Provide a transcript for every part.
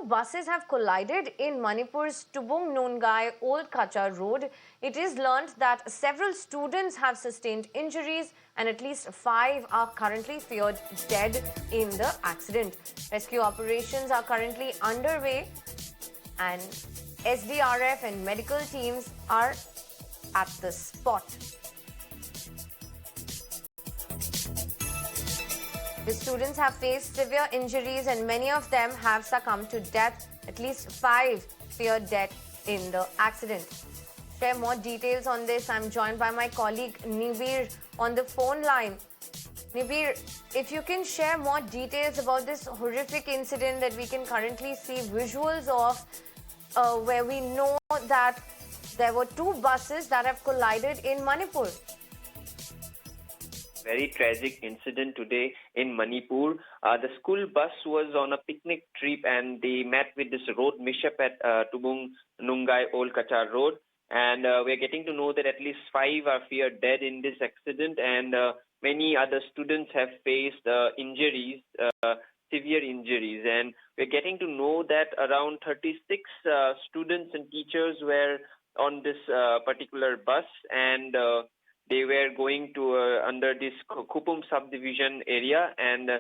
buses have collided in Manipur's Tubung Nongai Old Cachar Road. It is learned that several students have sustained injuries and at least 5 are currently feared dead in the accident. Rescue operations are currently underway and SDRF and medical teams are at the spot. The students have faced severe injuries and many of them have succumbed to death. At least 5 feared death in the accident. To share more details on this, I'm joined by my colleague Nibir on the phone line. Nibir, if you can share more details about this horrific incident that we can currently see visuals of, where we know that there were 2 buses that have collided in Manipur. Very tragic incident today in Manipur. The school bus was on a picnic trip and they met with this road mishap at Tubung Nungai Old Cachar Road. And we're getting to know that at least 5 are feared dead in this accident and many other students have faced injuries, severe injuries. And we're getting to know that around 36 students and teachers were on this particular bus and they were going to under this Khoupum subdivision area, and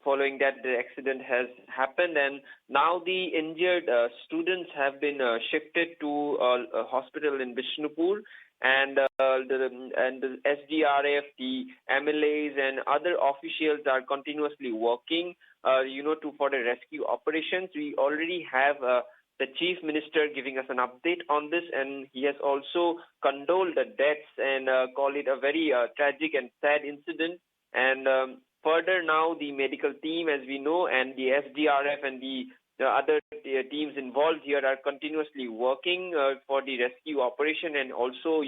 following that, the accident has happened, and now the injured students have been shifted to a hospital in Bishnupur, and the SDRF, the MLAs, and other officials are continuously working, for the rescue operations. We already have the Chief Minister giving us an update on this, and he has also condoled the deaths and called it a very tragic and sad incident. And further now, the medical team, as we know, and the SDRF and the other teams involved here are continuously working for the rescue operation and also,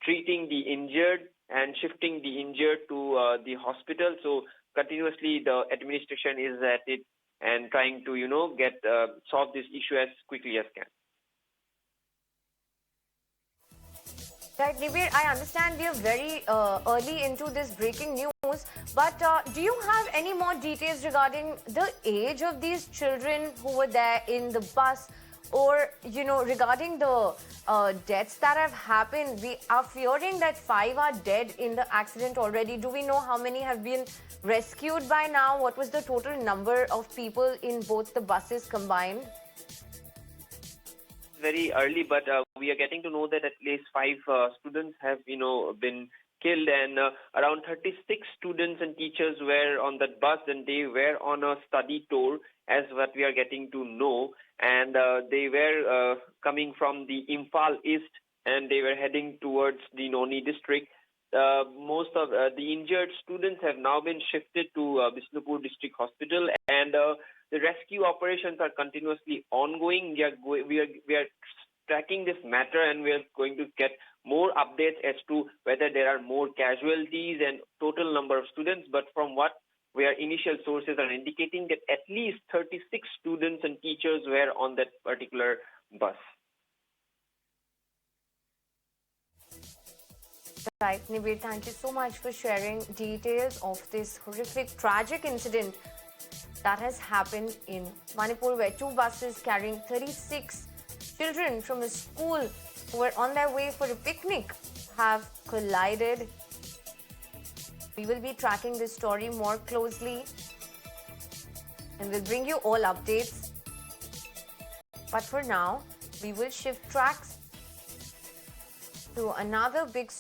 treating the injured and shifting the injured to the hospital. So continuously, the administration is at it and trying to, solve this issue as quickly as can. Right, Nibir, I understand we are very early into this breaking news, but do you have any more details regarding the age of these children who were there in the bus, or, regarding the deaths that have happened? We are fearing that 5 are dead in the accident already. Do we know how many have been rescued by now? What was the total number of people in both the buses combined? Very early, but we are getting to know that at least 5 students have, been killed, and around 36 students and teachers were on that bus, and they were on a study tour, as what we are getting to know, and they were coming from the Imphal East, and they were heading towards the Noney district. Most of the injured students have now been shifted to Bishnupur District Hospital, and the rescue operations are continuously ongoing. We are tracking this matter, and we are going to get more updates as to whether there are more casualties and total number of students. But from what our initial sources are indicating, that at least 36 students and teachers were on that particular bus. Right, Nibir, thank you so much for sharing details of this horrific, tragic incident that has happened in Manipur, where 2 buses carrying 36 children from a school who were on their way for a picnic have collided. We will be tracking this story more closely and we'll bring you all updates. But for now, we will shift tracks to another big